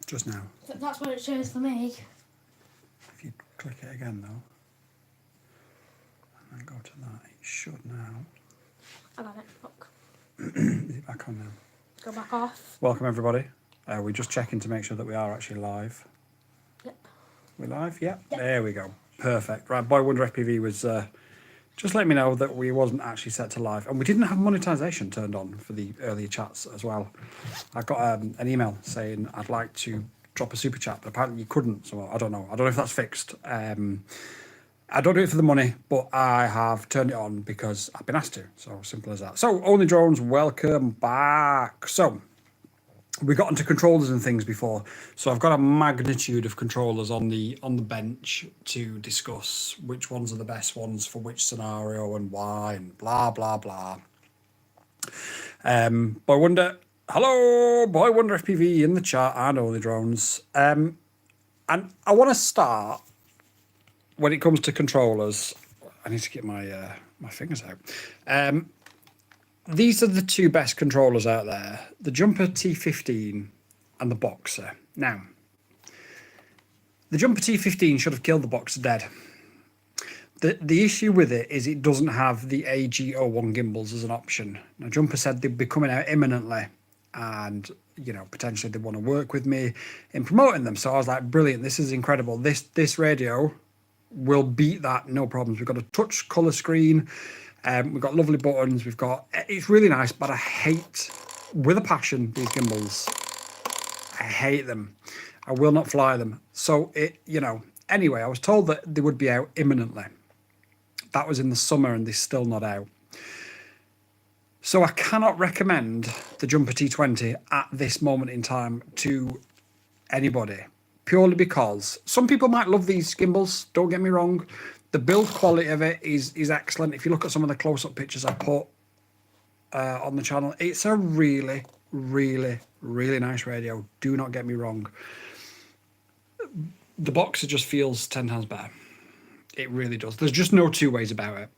Just now. That's what it shows for me. If you click it again though, and then go to that, it should now. I got it. Look. Is it back on now? Go back off. Welcome everybody. We're just checking to make sure that we are actually live. Yep. We're live? Yep. Yep. There we go. Perfect. Right, Boy Wonder FPV was just letting me know that we wasn't actually set to live. And we didn't have monetization turned on for the earlier chats as well. I got an email saying I'd like to drop a super chat, but apparently you couldn't. So I don't know. I don't know if that's fixed. I don't do it for the money, but I have turned it on because I've been asked to. So simple as that. So Only Drones, welcome back. So we got into controllers and things before. So I've got a magnitude of controllers on the bench to discuss which ones are the best ones for which scenario and why and blah blah blah. Boy Wonder, hello, Boy Wonder FPV in the chat and Only Drones. And I want to start. When it comes to controllers, I need to get my my fingers out. These are the two best controllers out there, the Jumper T15 and the Boxer. Now, the Jumper T15 should have killed the Boxer dead. The issue with it is it doesn't have the AG01 gimbals as an option. Now, Jumper said they'd be coming out imminently and, you know, potentially they want to work with me in promoting them. So I was like, brilliant, this is incredible. This radio will beat that, no problems. We've got a touch colour screen, we've got lovely buttons, it's really nice, but I hate, with a passion, these gimbals. I hate them. I will not fly them. So anyway, I was told that they would be out imminently. That was in the summer and they're still not out. So I cannot recommend the Jumper T20 at this moment in time to anybody. Purely because some people might love these gimbals, don't get me wrong. The build quality of it is excellent. If you look at some of the close-up pictures I put on the channel, it's a really, really, really nice radio. Do not get me wrong. The Boxer just feels 10 times better. It really does. There's just no two ways about it.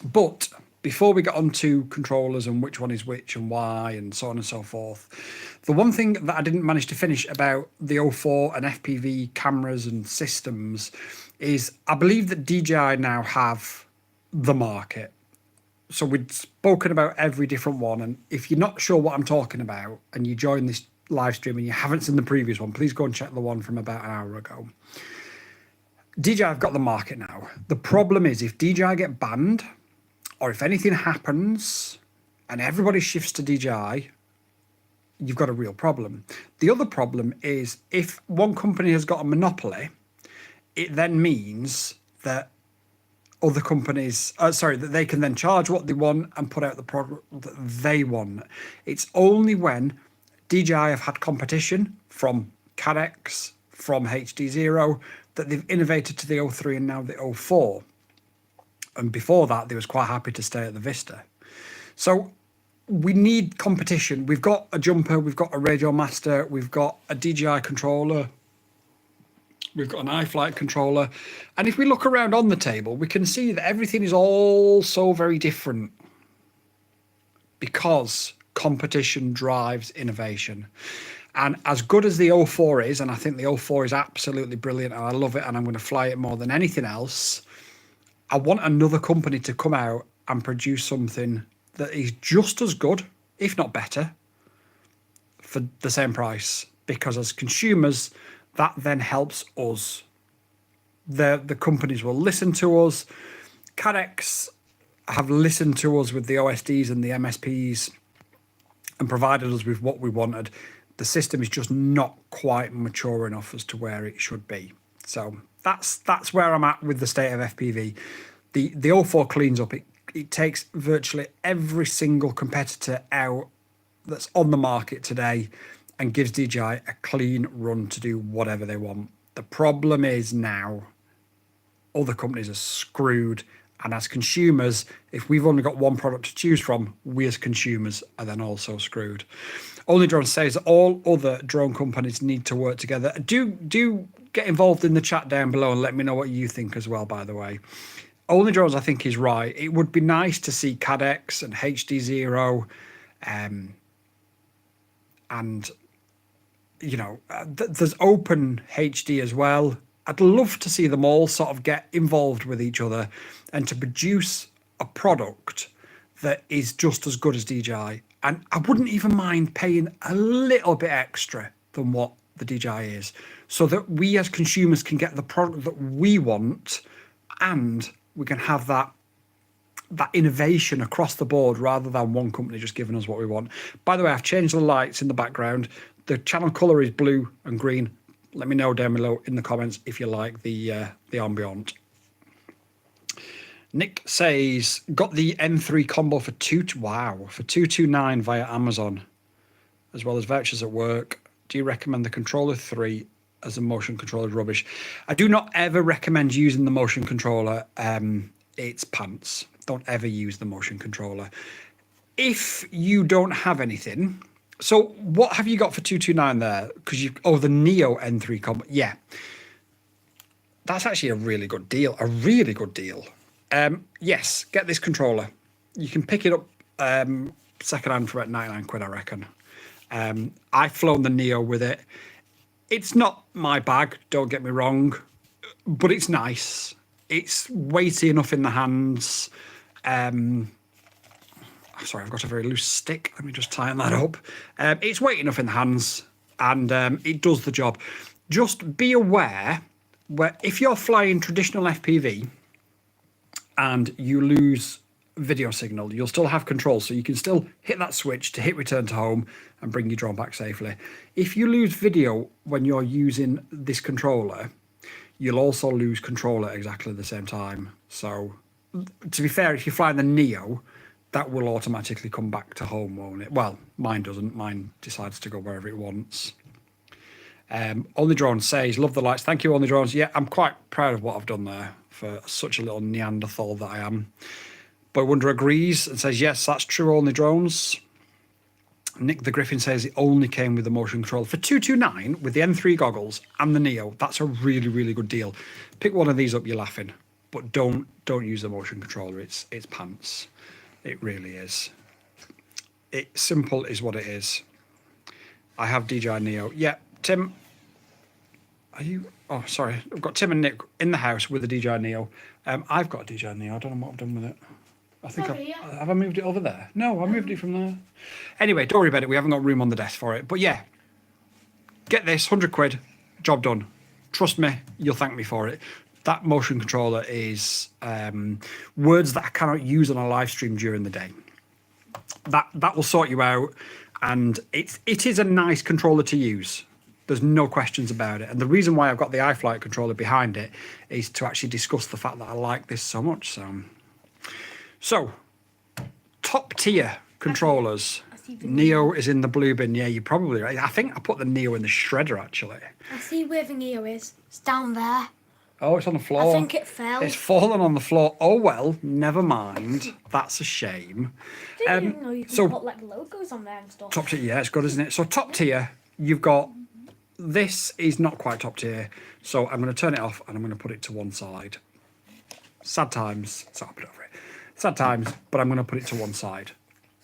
But before we get on to controllers and which one is which and why and so on and so forth, the one thing that I didn't manage to finish about the 04 and FPV cameras and systems is I believe that DJI now have the market. So we'd spoken about every different one, and if you're not sure what I'm talking about and you join this live stream and you haven't seen the previous one, please go and check the one from about an hour ago. DJI have got the market now. The problem is if DJI get banned, or if anything happens and everybody shifts to DJI, you've got a real problem. The other problem is if one company has got a monopoly, it then means that other companies, that they can then charge what they want and put out the product that they want. It's only when DJI have had competition from Cadex, from HD0, that they've innovated to the 03 and now the 04. And before that, they was quite happy to stay at the Vista. So we need competition. We've got a Jumper, we've got a Radiomaster, we've got a DJI controller, we've got an iFlight controller. And if we look around on the table, we can see that everything is all so very different because competition drives innovation. And as good as the 04 is, and I think the 04 is absolutely brilliant and I love it and I'm going to fly it more than anything else, I want another company to come out and produce something that is just as good, if not better, for the same price. Because as consumers, that then helps us. The companies will listen to us. Cadex have listened to us with the OSDs and the MSPs and provided us with what we wanted. The system is just not quite mature enough as to where it should be. So that's where I'm at with the state of FPV. The 04 cleans up. It takes virtually every single competitor out that's on the market today and gives DJI a clean run to do whatever they want. The problem is now other companies are screwed, and as consumers, if we've only got one product to choose from, we as consumers are then also screwed. Only Drone says that all other drone companies need to work together. Do get involved in the chat down below and let me know what you think as well, by the way. Only Drones, I think, is right. It would be nice to see Cadex and HD0 and there's Open HD as well. I'd love to see them all sort of get involved with each other and to produce a product that is just as good as DJI. And I wouldn't even mind paying a little bit extra than what the DJI is, so that we as consumers can get the product that we want, and we can have that innovation across the board rather than one company just giving us what we want. By the way, I've changed the lights in the background. The channel color is blue and green. Let me know down below in the comments if you like the ambient. Nick says, got the M3 combo for 229 via Amazon, as well as vouchers at work. Do you recommend the controller 3 as a motion controller rubbish? I do not ever recommend using the motion controller. It's pants. Don't ever use the motion controller. If you don't have anything, so what have you got for 229 there? Because the Neo N3 combo. Yeah, that's actually a really good deal. A really good deal. Yes, get this controller. You can pick it up secondhand for about 99 quid, I reckon. I've flown the Neo with it. It's not my bag, don't get me wrong, but it's nice. It's weighty enough in the hands. Sorry, I've got a very loose stick. Let me just tighten that up. It's weighty enough in the hands, and it does the job. Just be aware where if you're flying traditional FPV and you lose video signal, you'll still have control, so you can still hit that switch to hit return to home and bring your drone back safely. If you lose video when you're using this controller, you'll also lose control at exactly the same time. So to be fair, if you're flying the Neo, that will automatically come back to home, won't it? Well, mine doesn't. Mine decides to go wherever it wants. Only Drone says, love the lights. Thank you, Only Drones. Yeah, I'm quite proud of what I've done there for such a little Neanderthal that I am. Boy Wonder agrees and says, yes, that's true, Only Drones. Nick the Griffin says it only came with the motion control. For 229 with the M3 goggles and the Neo, that's a really, really good deal. Pick one of these up, you're laughing. But don't use the motion controller. It's pants. It really is. It simple is what it is. I have DJI Neo. Yeah, Tim. Are you? Oh, sorry. I've got Tim and Nick in the house with the DJI Neo. I've got a DJI Neo. I don't know what I've done with it. I think have I moved it over there? No, I moved it from there. Anyway, don't worry about it. We haven't got room on the desk for it. But yeah, get this, 100 quid, job done. Trust me, you'll thank me for it. That motion controller is words that I cannot use on a live stream during the day. That will sort you out, and it is a nice controller to use. There's no questions about it. And the reason why I've got the iFlight controller behind it is to actually discuss the fact that I like this so much. So top tier controllers. Neo is in the blue bin. Yeah, you're probably right. I think I put the Neo in the shredder, actually. I see where the Neo is. It's down there. Oh, it's on the floor. I think it fell. It's fallen on the floor. Oh, well, never mind. That's a shame. Didn't even know you can put like logos on there and stuff. Top tier, yeah, it's good, isn't it? So top tier, you've got, this is not quite top tier. So I'm going to turn it off and I'm going to put it to one side. Sad times. So I'll put it over it. Sad times, but I'm going to put it to one side.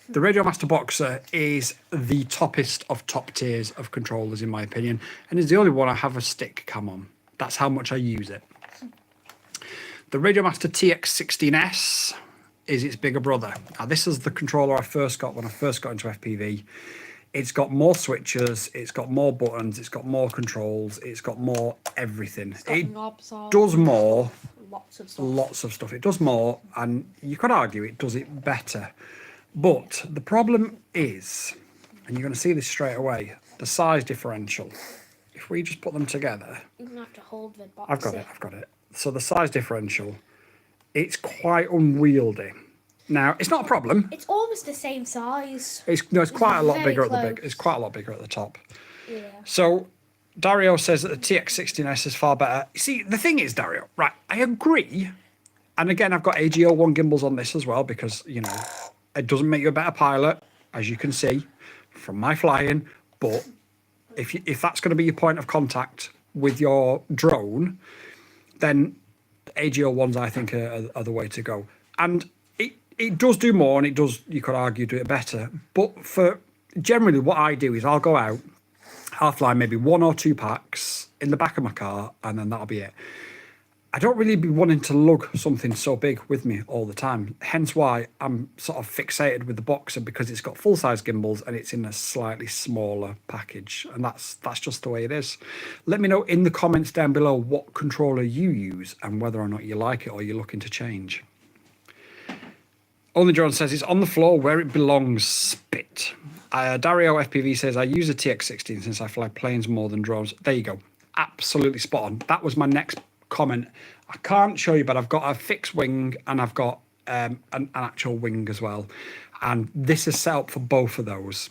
The Radiomaster Boxer is the toppest of top tiers of controllers, in my opinion, and is the only one I have a stick cam on. That's how much I use it. The Radiomaster TX16S is its bigger brother. Now, this is the controller I first got when I first got into FPV. It's got more switches, it's got more buttons, it's got more controls, it's got more everything. It does more. Lots of stuff. It does more, and you could argue it does it better. But the problem is, and you're going to see this straight away, the size differential. If we just put them together... You're going to have to hold the box. I've got it. So the size differential, it's quite unwieldy. Now, it's not a problem. It's almost the same size. It's quite a lot bigger at the big. It's quite a lot bigger at the top. Yeah. So Dario says that the TX16S is far better. See, the thing is, Dario, right, I agree. And again, I've got AGO1 gimbals on this as well because, you know, it doesn't make you a better pilot, as you can see from my flying. But if that's going to be your point of contact with your drone, then AGO1s, I think, are the way to go. And it does do more, and it does, you could argue, do it better. But for generally what I do is I'll go out I'll fly maybe 1 or 2 packs in the back of my car, and then that'll be it. I don't really be wanting to lug something so big with me all the time. Hence why I'm sort of fixated with the Boxer, because it's got full-size gimbals and it's in a slightly smaller package. And that's just the way it is. Let me know in the comments down below what controller you use and whether or not you like it or you're looking to change. Only John says it's on the floor where it belongs. Spit. Dario FPV says, I use a TX16 since I fly planes more than drones. There you go. Absolutely spot on. That was my next comment. I can't show you, but I've got a fixed wing and I've got an actual wing as well. And this is set up for both of those.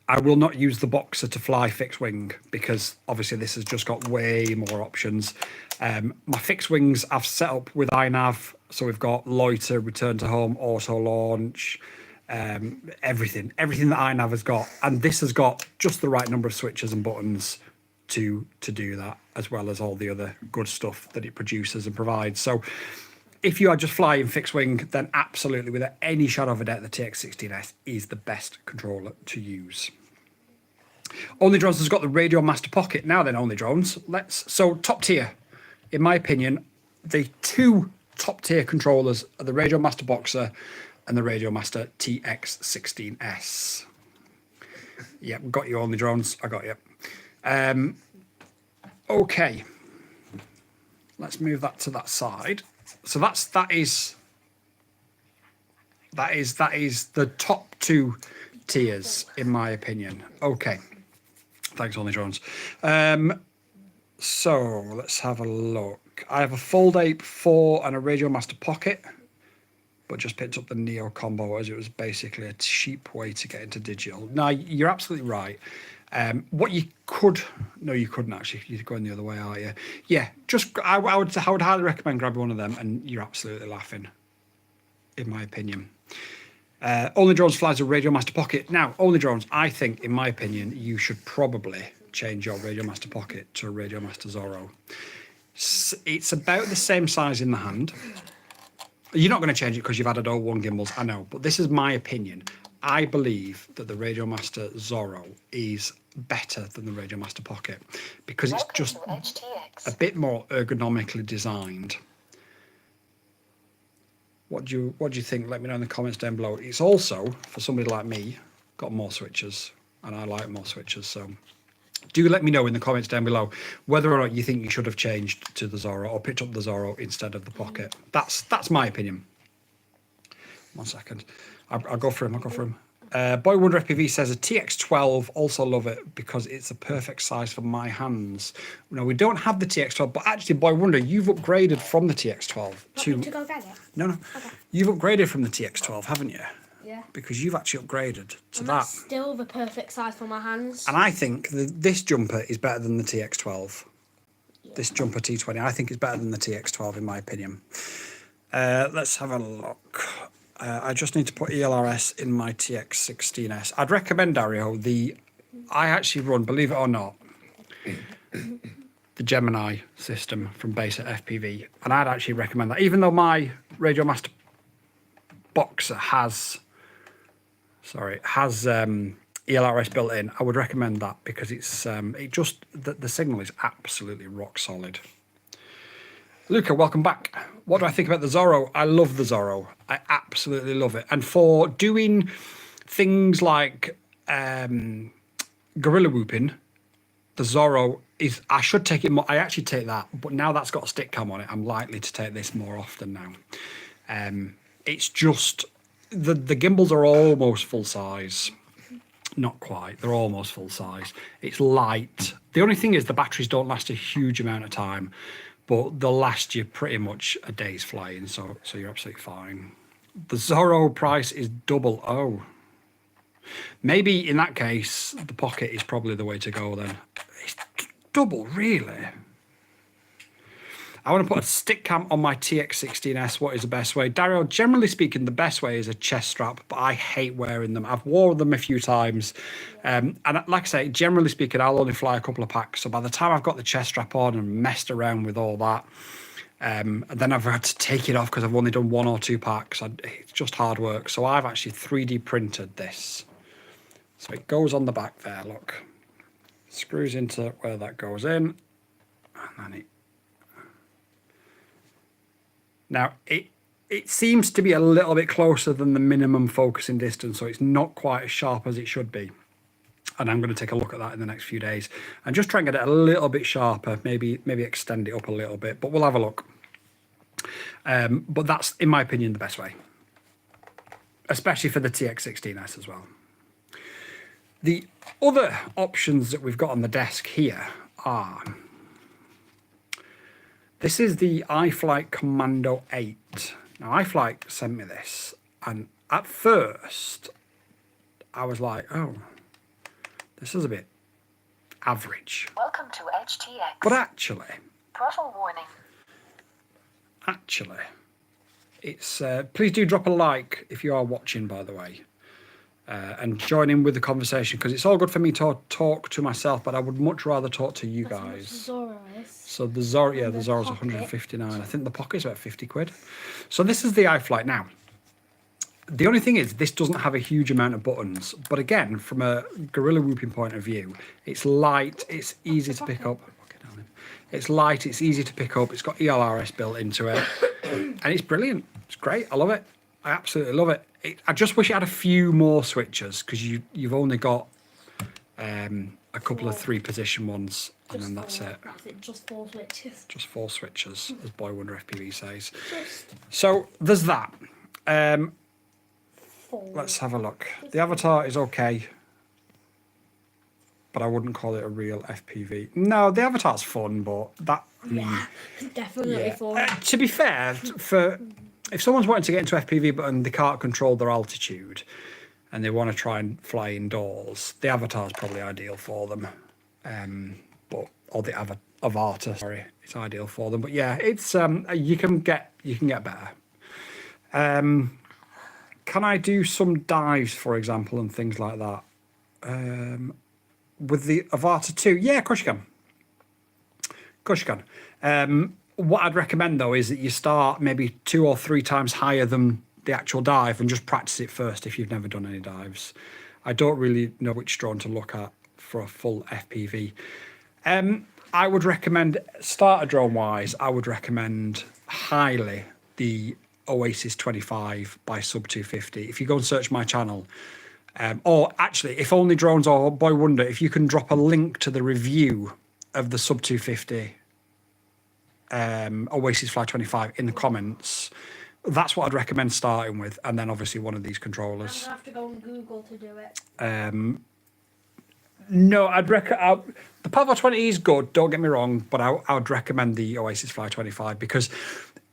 I will not use the Boxer to fly fixed wing because obviously this has just got way more options. My fixed wings I've set up with iNav. So we've got loiter, return to home, auto launch, everything that iNav has got. And this has got just the right number of switches and buttons to do that, as well as all the other good stuff that it produces and provides. So if you are just flying fixed wing, then absolutely, without any shadow of a doubt, the TX16S is the best controller to use. Only Drones has got the Radiomaster Pocket. Now then, Only Drones, so top tier, in my opinion, the 2 top tier controllers are the Radiomaster Boxer and the Radiomaster TX16S. Yep, got you, Only Drones. I got you. Okay, let's move that to that side. So that is the top 2 tiers in my opinion. Okay, thanks, Only Drones. So let's have a look. I have a Fold Ape 4 and a Radiomaster Pocket, but just picked up the Neo combo as it was basically a cheap way to get into digital. Now, you're absolutely right. What you could, no, you couldn't actually. You're going the other way, aren't you? Yeah, I would highly recommend grabbing one of them, and you're absolutely laughing, in my opinion. Only Drones flies a Radiomaster Pocket. Now, Only Drones, I think, in my opinion, you should probably change your Radiomaster Pocket to a Radiomaster Zorro. It's about the same size in the hand. You're not going to change it because you've added all 1 gimbals, I know, but this is my opinion. I believe that the Radiomaster Zorro is better than the Radiomaster Pocket because it's just a bit more ergonomically designed. What do you think? Let me know in the comments down below. It's also, for somebody like me, got more switches, and I like more switches, so do let me know in the comments down below whether or not you think you should have changed to the Zorro or picked up the Zorro instead of the Pocket. That's my opinion. 1 second. I'll go for him. Boy Wonder FPV says a TX12, also love it because it's a perfect size for my hands. No, we don't have the TX12, but actually, Boy Wonder, you've upgraded from the TX12 to go get it. No. Okay. You've upgraded from the TX12, haven't you? Yeah. Because you've actually upgraded to and that. That's still the perfect size for my hands. And I think this jumper is better than the TX12. Yeah. This jumper T20, I think is better than the TX12 in my opinion. Let's have a look. I just need to put ELRS in my TX16S. I'd recommend, Dario, I actually run, believe it or not, the Gemini system from base at FPV. And I'd actually recommend that. Even though my Radiomaster Boxer has ELRS built in, I would recommend that because it's the signal is absolutely rock solid. Luca, welcome back. What do I think about the Zorro? I love the Zorro. I absolutely love it. And for doing things like gorilla whooping, the Zorro is, I should take it more. I actually take that, but now that's got a stick cam on it, I'm likely to take this more often now. It's just, the gimbals are almost full size. Not quite, they're almost full size. It's light. The only thing is the batteries don't last a huge amount of time, but they'll last you pretty much a day's flying, so you're absolutely fine. The Zorro price is double. Oh, maybe in that case, the Pocket is probably the way to go then. It's double, really? I want to put a stick cam on my TX16S. What is the best way? Dario, generally speaking, the best way is a chest strap, but I hate wearing them. I've worn them a few times. And like I say, generally speaking, I'll only fly a couple of packs. So by the time I've got the chest strap on and messed around with all that, and then I've had to take it off because I've only done 1 or 2 packs. It's just hard work. So I've actually 3D printed this. So it goes on the back there, look. screws into where that goes in, and then now it seems to be a little bit closer than the minimum focusing distance, so it's not quite as sharp as it should be. And I'm going to take a look at that in the next few days and just try and get it a little bit sharper, maybe extend it up a little bit, but we'll have a look. But that's, in my opinion, the best way, especially for the TX16S as well. The other options that we've got on the desk here are, this is the iFlight Commando 8. Now, iFlight sent me this, and at first I was like, oh, this is a bit average. Welcome to HTX. But actually, Throttle warning. Actually, it's please do drop a like if you are watching, by the way, and join in with the conversation, because it's all good for me to talk to myself, but I would much rather talk to you guys. So the Zorro, yeah, the Zorro's 159. I think the Pocket's about 50 quid. So this is the iFlight now. The only thing is, this doesn't have a huge amount of buttons, but again, from a gorilla whooping point of view, it's light, it's easy to pick up. It's light, it's easy to pick up, it's got ELRS built into it, and it's brilliant. It's great, I love it. I absolutely love it. I just wish it had a few more switches, because you've only got a couple of 3-position ones, and then that's it. Just 4 switches. Just 4 switches, as Boy Wonder FPV says. So there's that. Let's have a look. The avatar is okay, but I wouldn't call it a real FPV. No, the avatar's fun, but that... Yeah, definitely fun. To be fair, if someone's wanting to get into FPV but they can't control their altitude and they want to try and fly indoors, the avatar's probably ideal for them. Or the avatar, sorry, it's ideal for them. But yeah, it's you can get better. Can I do some dives, for example, and things like that? With the Avata 2? Yeah, of course you can. Of course you can. What I'd recommend, though, is that you start maybe 2 or 3 times higher than the actual dive and just practice it first if you've never done any dives. I don't really know which drone to look at for a full FPV. I would recommend, starter drone-wise, I would recommend highly the Oasis 25 by Sub 250. If you go and search my channel, or actually, if Only Drones or Boy Wonder, if you can drop a link to the review of the Sub 250 Oasis Fly 25 in the comments, that's what I'd recommend starting with, and then obviously one of these controllers. I'm gonna have to go on Google to do it. No, I'd recommend the Pavo 20 is good. Don't get me wrong, but I would recommend the Oasis Fly 25 because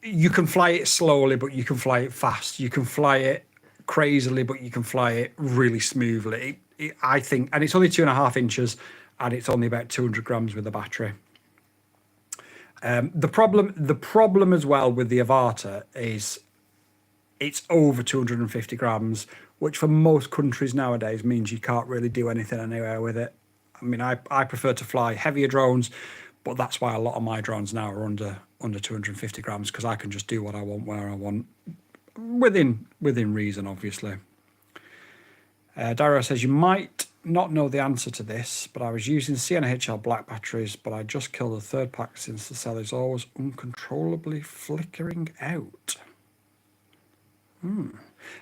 you can fly it slowly, but you can fly it fast. You can fly it crazily, but you can fly it really smoothly. I think, and it's only 2.5 inches, and it's only about 200 grams with the battery. The problem as well with the Avata is it's over 250 grams, which for most countries nowadays means you can't really do anything anywhere with it. I mean, I prefer to fly heavier drones, but that's why a lot of my drones now are under 250 grams, because I can just do what I want where I want, within reason, obviously. Dario says, you might not know the answer to this, but I was using CNHL black batteries, but I just killed the 3rd pack since the cell is always uncontrollably flickering out.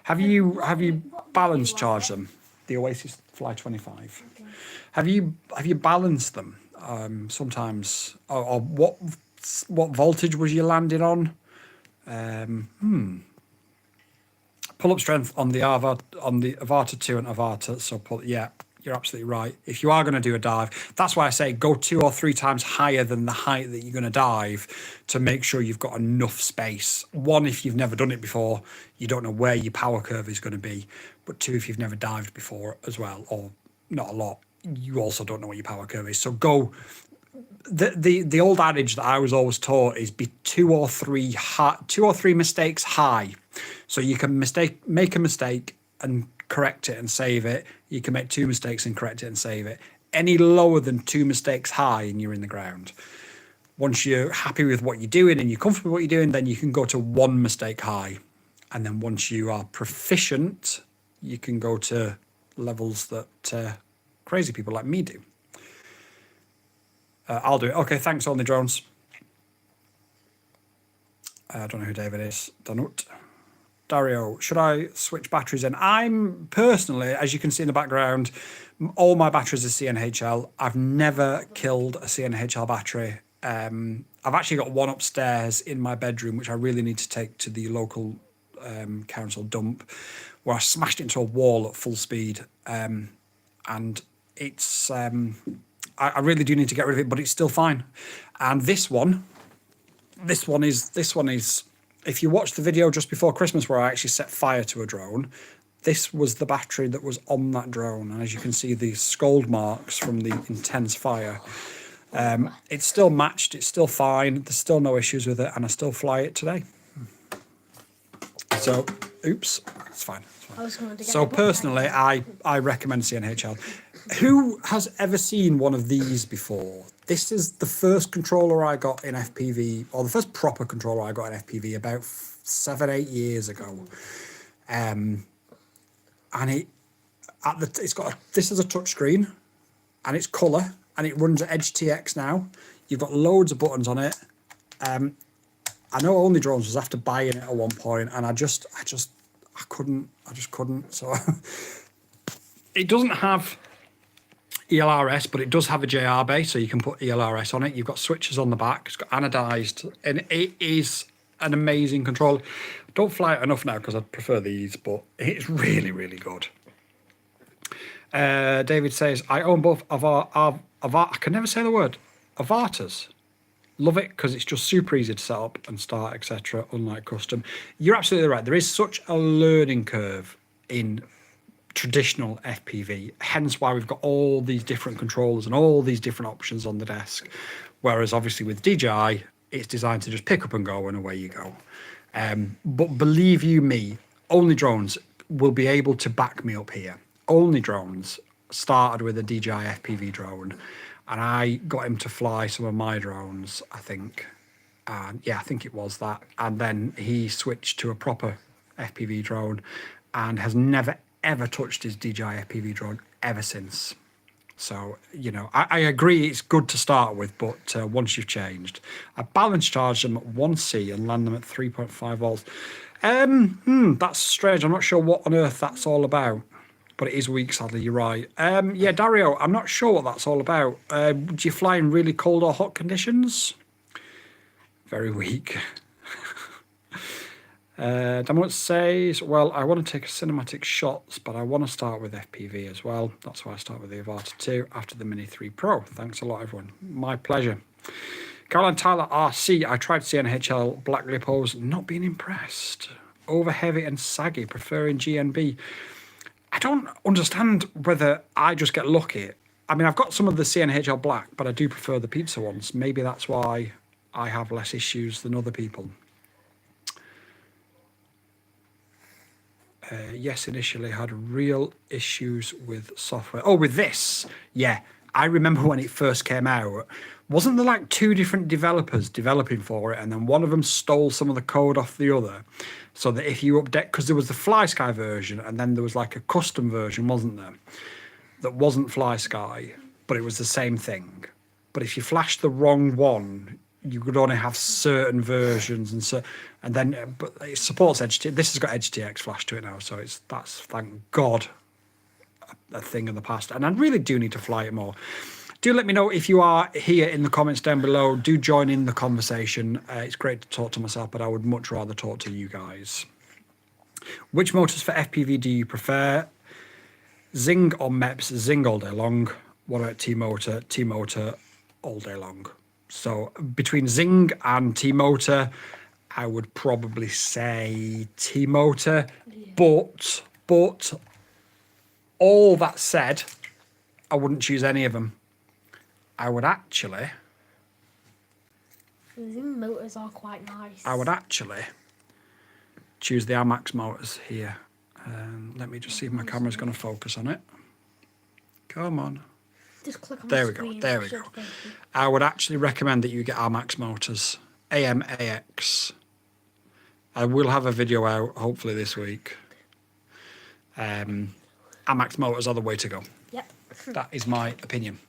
Have you balance charged them? The Oasis Fly 25. Okay. Have you balanced them? Sometimes, or what voltage was you landing on? Pull up strength on the Avata 2 and Avata. So yeah, you're absolutely right. If you are going to do a dive, that's why I say go 2 or 3 times higher than the height that you're going to dive to make sure you've got enough space. 1, if you've never done it before, you don't know where your power curve is going to be. But 2, if you've never dived before as well, or not a lot, you also don't know what your power curve is. So go. The old adage that I was always taught is be 2 or 3 mistakes high. So you can make a mistake and correct it and save it. You can make 2 mistakes and correct it and save it. Any lower than 2 mistakes high and you're in the ground. Once you're happy with what you're doing and you're comfortable with what you're doing, then you can go to 1 mistake high. And then once you are proficient, you can go to levels that crazy people like me do. I'll do it. Okay, thanks, Only Drones. I don't know who David is. Donut. Dario, should I switch batteries in? I'm personally, as you can see in the background, all my batteries are CNHL. I've never killed a CNHL battery. I've actually got one upstairs in my bedroom, which I really need to take to the local council dump, where I smashed it into a wall at full speed. And it's, I really do need to get rid of it, but it's still fine. And this one is, if you watch the video just before Christmas where I actually set fire to a drone, this was the battery that was on that drone. And as you can see, the scald marks from the intense fire. It's still matched, it's still fine, there's still no issues with it, and I still fly it today. So, oops, it's fine. It's fine. So personally, I recommend CNHL. Who has ever seen one of these before? This is the first controller I got in FPV, or the first proper controller I got in FPV about 7-8 years ago. And it's got this is a touch screen, and it's colour, and it runs at Edge TX now. You've got loads of buttons on it. I know Only Drones was after buying it at one point, and I just couldn't. So it doesn't have ELRS, but it does have a JR base, so you can put ELRS on it. You've got switches on the back. It's got anodized, and it is an amazing controller. Don't fly it enough now because I prefer these, but it's really, really good. David says, I own both I can never say the word, Avatars. Love it because it's just super easy to set up and start, etc. Unlike custom. You're absolutely right. There is such a learning curve in traditional FPV, hence why we've got all these different controllers and all these different options on the desk. Whereas obviously with DJI, it's designed to just pick up and go, and away you go. But believe you me, Only Drones will be able to back me up here. Only Drones started with a DJI FPV drone, and I got him to fly some of my drones, I think. Yeah, I think it was that. And then he switched to a proper FPV drone and has never, ever touched his DJI FPV drone ever since. So, you know, I agree it's good to start with, but once you've changed. I balance charge them at 1C and land them at 3.5 volts. That's strange. I'm not sure what on earth that's all about. But it is weak, sadly, you're right. Yeah, Dario, I'm not sure what that's all about. Do you fly in really cold or hot conditions? Very weak. Damot says, well, I want to take cinematic shots, but I want to start with FPV as well. That's why I start with the Avatar 2 after the Mini 3 Pro. Thanks a lot, everyone. My pleasure. Caroline Tyler RC, I tried CNHL Black Lippos, not being impressed. Over heavy and saggy, preferring GNB. I don't understand whether I just get lucky. I mean, I've got some of the CNHL Black, but I do prefer the pizza ones. Maybe that's why I have less issues than other people. Yes, initially had real issues with software. Oh, with this? Yeah, I remember when it first came out. Wasn't there like 2 different developers developing for it, and then one of them stole some of the code off the other? So that if you update, because there was the FlySky version, and then there was like a custom version, wasn't there? That wasn't FlySky, but it was the same thing. But if you flashed the wrong one, you could only have certain versions, and then but it supports Edge. This has got Edge TX flash to it now, so that's thank God a thing of the past. And I really do need to fly it more. Do let me know if you are here in the comments down below. Do join in the conversation. It's great to talk to myself, but I would much rather talk to you guys. Which motors for FPV do you prefer? Zing or MEPS? Zing all day long. What about T-Motor? T-Motor all day long. So between Zing and T-Motor, I would probably say T-Motor. Yeah. But all that said, I wouldn't choose any of them. I would actually... The Zing motors are quite nice. I would actually choose the Emax motors here. Let me just see if my camera's going to focus on it. Come on. Just click on there the we screen. go. There we go. I would actually recommend that you get Emax motors. AMAX. I will have a video out hopefully this week. Emax motors are the way to go. Yep. That is my opinion.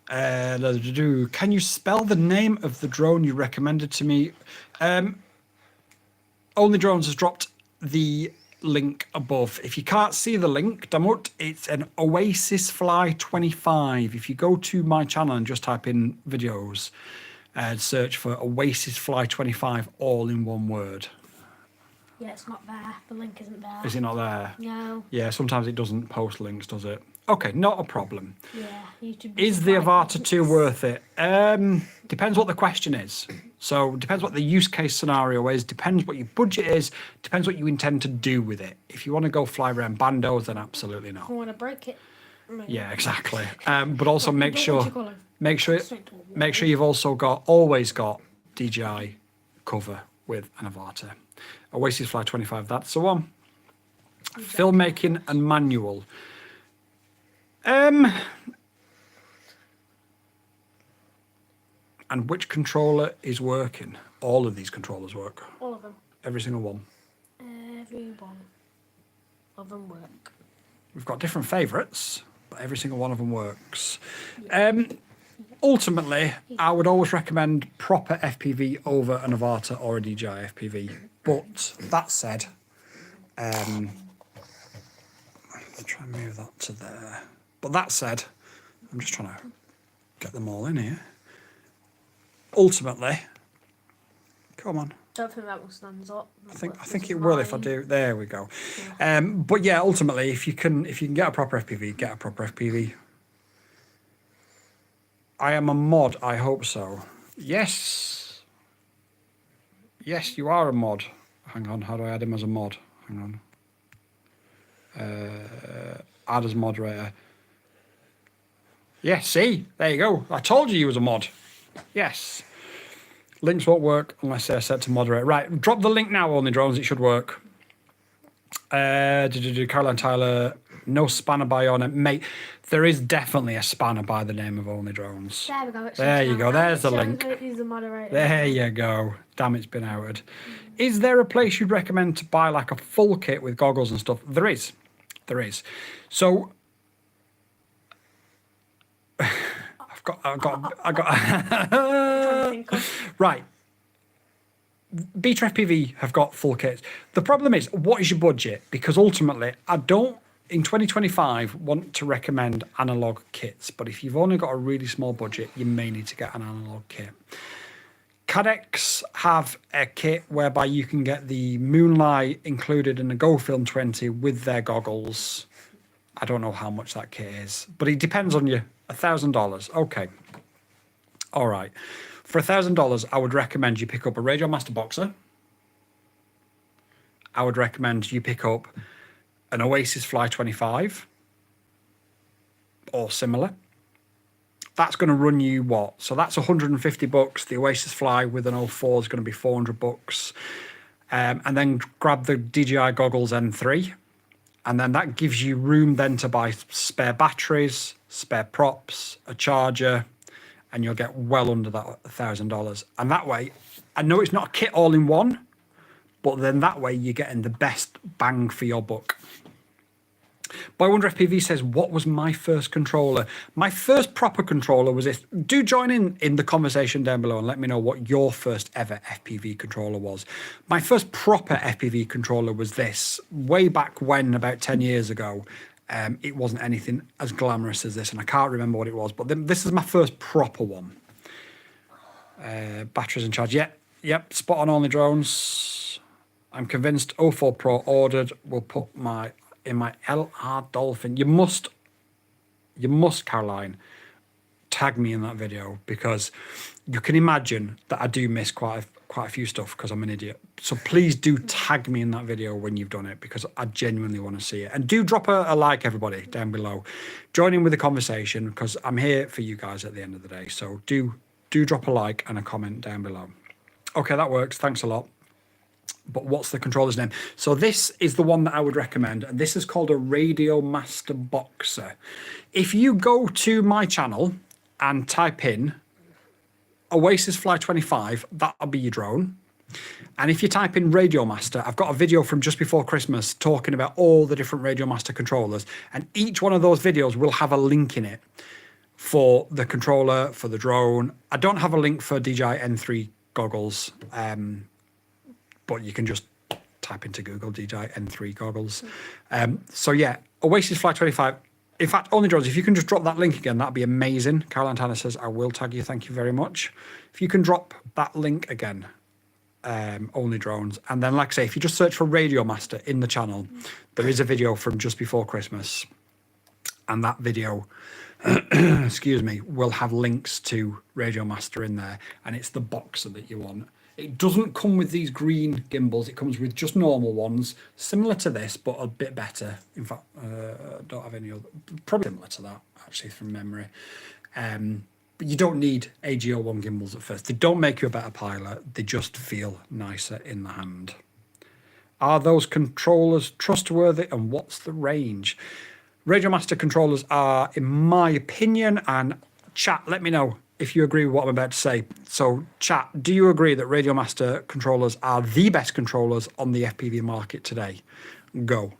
Can you spell the name of the drone you recommended to me? Only Drones has dropped the link above. If you can't see the link, Damut, it's an Oasis Fly 25. If you go to my channel and just type in videos and search for Oasis Fly 25 all in one word. Yeah, it's not there. The link isn't there. Is it not there? No. Yeah, sometimes it doesn't post links, does it? Okay, not a problem. Yeah, YouTube. Is the Avata 2 worth it? Depends what the question is. So depends what the use case scenario is, depends what your budget is, depends what you intend to do with it. If you want to go fly around bandos, then absolutely not. I want to break it. Yeah, exactly. But also make What sure you call it? you've also always got DJI cover with an Avata. Oasis Fly 25, that's the one. Filmmaking and manual. And which controller is working? All of these controllers work. All of them. Every single one. Every one of them work. We've got different favourites, but every single one of them works. Ultimately, I would always recommend proper FPV over an Avata or a DJI FPV. But that said, I'll try and move that to there. But that said, I'm just trying to get them all in here. Ultimately, come on. Don't think that one stands up. I think it will if I do. There we go. Yeah. But yeah, ultimately, if you can get a proper FPV, get a proper FPV. I am a mod. I hope so. Yes. Yes, you are a mod. Hang on. How do I add him as a mod? Hang on. Add as moderator. Yeah, see? There you go. I told you was a mod. Yes. Links won't work unless they're set to moderate. Right, drop the link now, Only Drones. It should work. Caroline Tyler, no spanner by on it. Mate, there is definitely a spanner by the name of Only Drones. There we go. There you go. There's the link. He's the moderator. There you go. Damn, it's been outed. Is there a place you'd recommend to buy like a full kit with goggles and stuff? There is. There is. So I got right. Betafpv have got full kits. The problem is, what is your budget? Because ultimately, I don't, in 2025, want to recommend analog kits. But if you've only got a really small budget, you may need to get an analog kit. Cadex have a kit whereby you can get the Moonlight included in the GoFilm 20 with their goggles. I don't know how much that kit is, but it depends on you. $1,000. Okay. All right. For $1,000, I would recommend you pick up a Radiomaster Boxer. I would recommend you pick up an Oasis Fly 25 or similar. That's going to run you what? So that's $150. The Oasis Fly with an 04 is going to be $400. And then grab the DJI goggles N3. And then that gives you room then to buy spare batteries, spare props, a charger, and you'll get well under that $1,000. And that way, I know it's not a kit all in one, but then that way you're getting the best bang for your buck. By Wonder FPV says, what was my first controller? My first proper controller was this. Do join in the conversation down below and let me know what your first ever FPV controller was. My first proper FPV controller was this, way back when, about 10 years ago. It wasn't anything as glamorous as this, and I can't remember what it was, but this is my first proper one. Batteries and charge. Yep, spot on Only Drones. I'm convinced 04 Pro ordered will put in my LR Dolphin. You must, Caroline, tag me in that video, because you can imagine that I do miss quite a few stuff because I'm an idiot. So please do tag me in that video when you've done it, because I genuinely want to see it. And do drop a like, everybody, down below. Join in with the conversation, because I'm here for you guys at the end of the day. So do drop a like and a comment down below. Okay, that works. Thanks a lot. But what's the controller's name? So this is the one that I would recommend. And this is called a Radiomaster Boxer. If you go to my channel and type in Oasis Fly 25, that'll be your drone. And if you type in Radiomaster, I've got a video from just before Christmas talking about all the different Radiomaster controllers. And each one of those videos will have a link in it for the controller, for the drone. I don't have a link for DJI N3 goggles, but you can just type into Google DJI N3 goggles. So yeah, Oasis Fly 25. In fact, only drones, if you can just drop that link again, that'd be amazing. Caroline Tanner says, I will tag you. Thank you very much. If you can drop that link again, only drones. And then, like I say, if you just search for Radiomaster in the channel, there is a video from just before Christmas. And that video, excuse me, will have links to Radiomaster in there. And it's the Boxer that you want. It doesn't come with these green gimbals. It comes with just normal ones, similar to this, but a bit better. In fact, I don't have any other, probably similar to that, actually, from memory. But you don't need AGO1 gimbals at first. They don't make you a better pilot. They just feel nicer in the hand. Are those controllers trustworthy, and what's the range? Radiomaster controllers are, in my opinion, and chat, let me know if you agree with what I'm about to say. So chat, do you agree that Radiomaster controllers are the best controllers on the FPV market today? Go.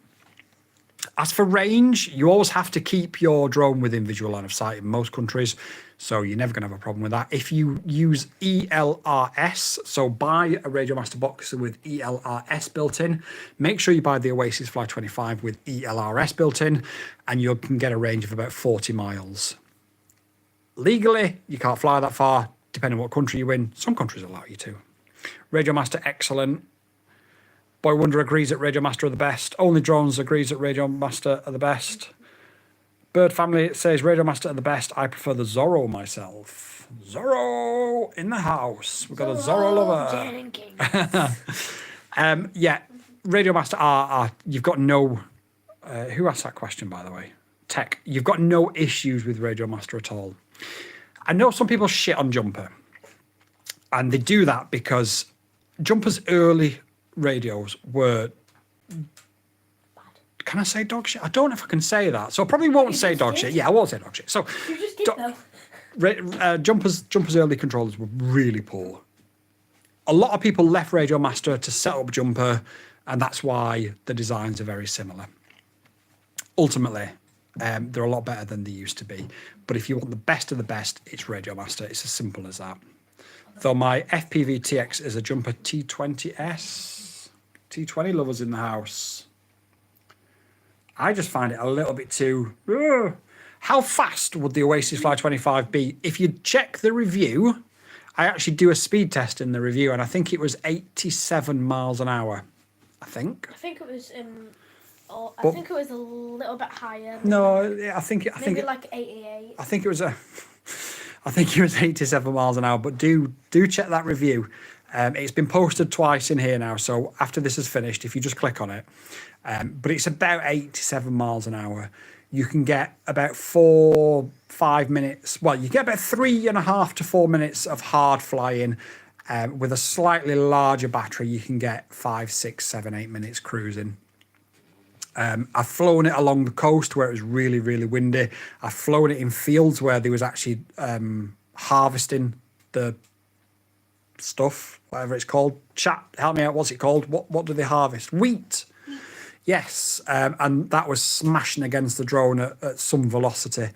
As for range, you always have to keep your drone within visual line of sight in most countries, so you're never going to have a problem with that. If you use ELRS, so buy a Radiomaster Boxer with ELRS built in, make sure you buy the Oasis Fly 25 with ELRS built in, and you can get a range of about 40 miles. Legally, you can't fly that far, depending on what country you're in. Some countries allow you to. Radiomaster, excellent. Boy Wonder agrees that Radiomaster are the best. Only Drones agrees that Radiomaster are the best. Bird Family says Radiomaster are the best. I prefer the Zorro myself. Zorro in the house. We've got a Zorro lover. Yeah, Radiomaster are you've got no... who asked that question, by the way? Tech. You've got no issues with Radiomaster at all. I know some people shit on Jumper. And they do that because Jumper's early radios were... Can I say dog shit? I don't know if I can say that. So I probably won't say dog shit. Yeah, I won't say dog shit. So You just did though. Jumper's early controllers were really poor. A lot of people left Radiomaster to set up Jumper, and that's why the designs are very similar. Ultimately, they're a lot better than they used to be. But if you want the best of the best, it's Radiomaster. It's as simple as that. Though my FPV TX is a Jumper T20S. T20 lovers in the house. I just find it a little bit too... How fast would the Oasis Fly 25 be? If you check the review, I actually do a speed test in the review, and I think it was 87 miles an hour. I think. I think it was But- I think it was a little bit higher. No, I think Maybe like 88. I think it was I think it was 87 miles an hour. But do check that review. It's been posted twice in here now, so after this is finished, if you just click on it, but it's about 87 miles an hour. You can get about 4-5 minutes. Well, you get about 3.5 to 4 minutes of hard flying. With a slightly larger battery, you can get 5, 6, 7, 8 minutes cruising. I've flown it along the coast where it was really, really windy. I've flown it in fields where they was actually harvesting the stuff, whatever it's called. Chat, help me out. What's it called? What do they harvest? Wheat. Yes, and that was smashing against the drone at some velocity.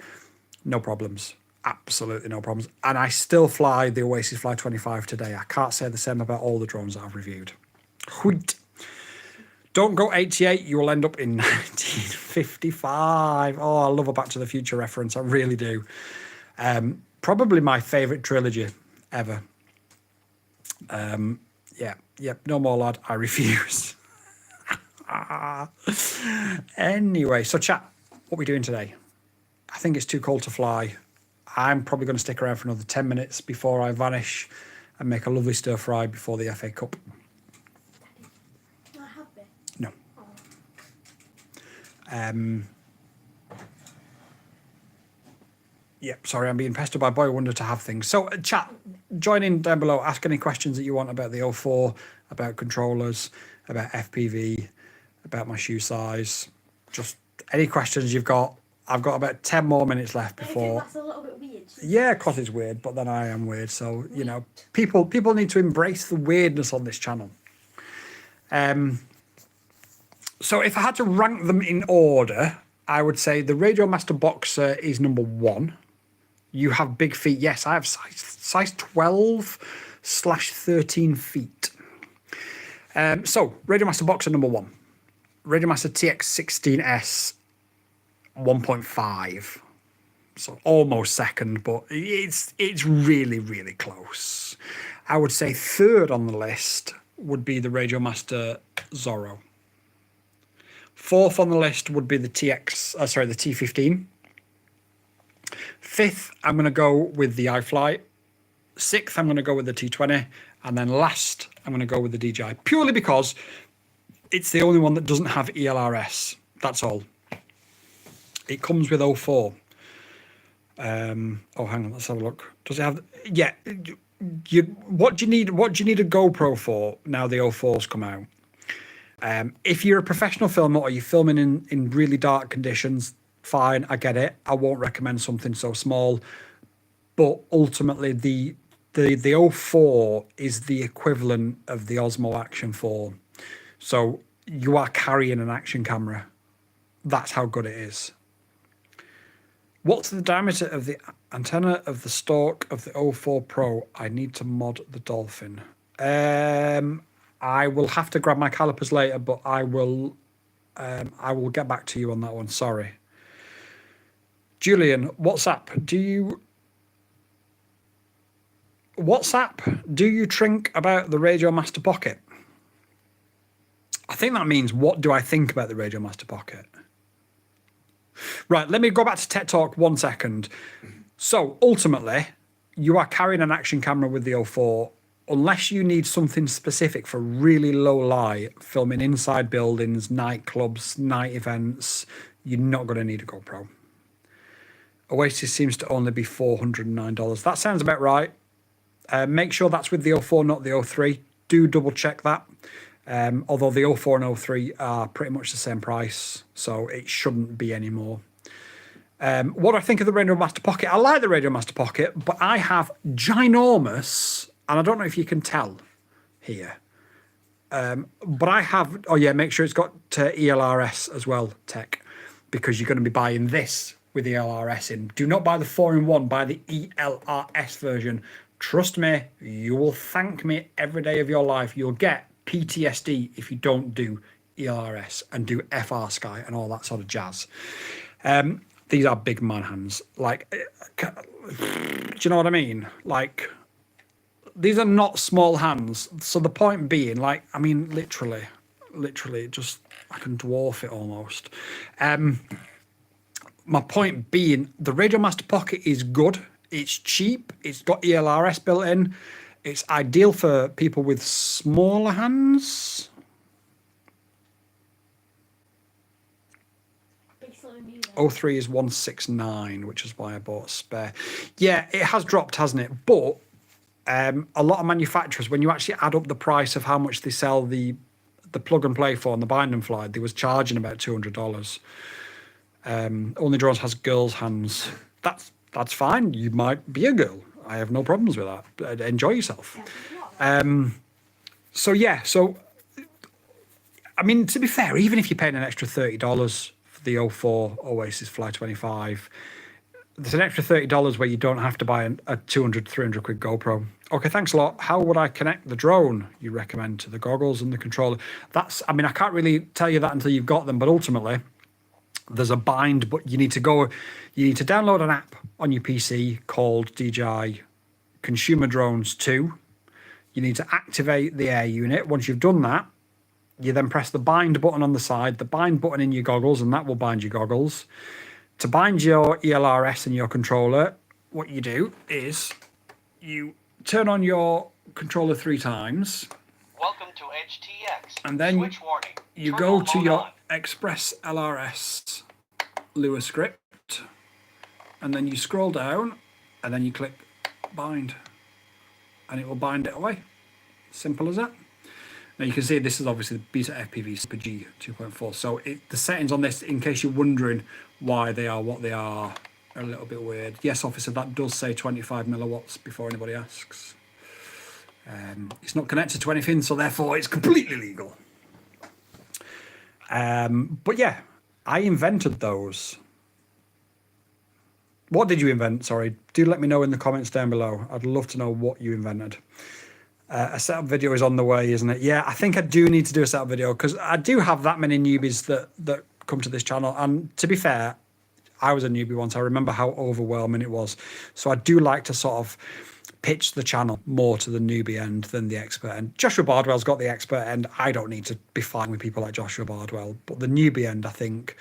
No problems. Absolutely no problems. And I still fly the Oasis Fly 25 today. I can't say the same about all the drones that I've reviewed. Wheat. Don't go 88, you will end up in 1955. Oh, I love a Back to the Future reference. I really do. Probably my favourite trilogy ever. Yeah, no more, lad. I refuse. Anyway, so chat, what are we doing today? I think it's too cold to fly. I'm probably going to stick around for another 10 minutes before I vanish and make a lovely stir fry before the FA Cup. I have been. No. Yep, sorry, I'm being pestered by Boy Wonder to have things. So, chat, join in down below. Ask any questions that you want about the 04, about controllers, about FPV, about my shoe size. Just any questions you've got. I've got about 10 more minutes left before. That's a little bit weird. Yeah, because it's weird, but then I am weird. So, you know, people need to embrace the weirdness on this channel. So if I had to rank them in order, I would say the Radiomaster Boxer is number 1. You have big feet. Yes, I have size 12/13 feet. So, Radiomaster boxer number 1. Radiomaster TX16S 1.5. So almost second, but it's really, really close. I would say third on the list would be the Radiomaster Zorro. Fourth on the list would be the T15. Fifth, I'm going to go with the iFly. Sixth, I'm going to go with the T20. And then last, I'm going to go with the DJI, purely because it's the only one that doesn't have ELRS. That's all. It comes with 04. Oh, hang on, let's have a look. Does it have? Yeah. What do you need a GoPro for now the 04's come out? If you're a professional filmer or you're filming in really dark conditions, fine, I get it. I won't recommend something so small. But ultimately, the 04 is the equivalent of the Osmo Action 4. So you are carrying an action camera. That's how good it is. What's the diameter of the antenna of the stalk of the 04 Pro? I need to mod the Dolphin. I will have to grab my calipers later, but I will get back to you on that one. Sorry. Julian, WhatsApp, do you think about the Radiomaster Pocket? I think that means, what do I think about the Radiomaster Pocket? Right, let me go back to Tech Talk 1 second. So, ultimately, you are carrying an action camera with the 04. Unless you need something specific for really low light, filming inside buildings, nightclubs, night events, you're not going to need a GoPro. Oasis seems to only be $409. That sounds about right. Make sure that's with the 04, not the 03. Do double check that. Although the 04 and 03 are pretty much the same price, so it shouldn't be any more. What do I think of the Radiomaster Pocket? I like the Radiomaster Pocket, but I have ginormous, and I don't know if you can tell here, but I have, oh yeah, make sure it's got ELRS as well, Tech, because you're going to be buying this with the ELRS in. Do not buy the 4-in-1, buy the ELRS version. Trust me, you will thank me every day of your life. You'll get PTSD if you don't do ELRS and do FR Sky and all that sort of jazz. These are big man hands. Like, do you know what I mean? Like, these are not small hands. So the point being, like, I mean, literally, just I can dwarf it almost. My point being, the Radiomaster Pocket is good. It's cheap. It's got ELRS built in. It's ideal for people with smaller hands. Oh, 03 is 169, which is why I bought a spare. Yeah, it has dropped, hasn't it? But a lot of manufacturers, when you actually add up the price of how much they sell the plug and play for and the bind and fly, they was charging about $200. Only Drones has girls' hands. That's fine. You might be a girl. I have no problems with that. Enjoy yourself. So yeah, I mean, to be fair, even if you're paying an extra $30 for the 04 Oasis Fly 25, there's an extra $30 where you don't have to buy a 200, 300 quid GoPro. Okay, thanks a lot. How would I connect the drone you recommend to the goggles and the controller? I mean, I can't really tell you that until you've got them, but ultimately, there's a bind, but you need to download an app on your PC called DJI Consumer Drones 2. You need to activate the air unit. Once you've done that, you then press the bind button on the side, the bind button in your goggles, and that will bind your goggles. To bind your ELRS and your controller, what you do is you turn on your controller 3 times. Welcome to HTX. And then Switch warning. you Turn go on to mode your on. Express LRS Lua script, and then you scroll down, and then you click bind, and it will bind it away. Simple as that. Now you can see this is obviously the Betafpv Super G 2.4. So the settings on this, in case you're wondering why they are what they are a little bit weird. Yes, officer, that does say 25 milliwatts before anybody asks. It's not connected to anything, so therefore it's completely legal. But yeah, I invented those. What did you invent? Sorry, do let me know in the comments down below. I'd love to know what you invented. A setup video is on the way, isn't it? Yeah, I think I do need to do a setup video because I do have that many newbies that come to this channel. And to be fair, I was a newbie once. I remember how overwhelming it was. So I do like to sort of pitch the channel more to the newbie end than the expert end. Joshua Bardwell's got the expert end. I don't need to be fighting with people like Joshua Bardwell. But the newbie end, I think,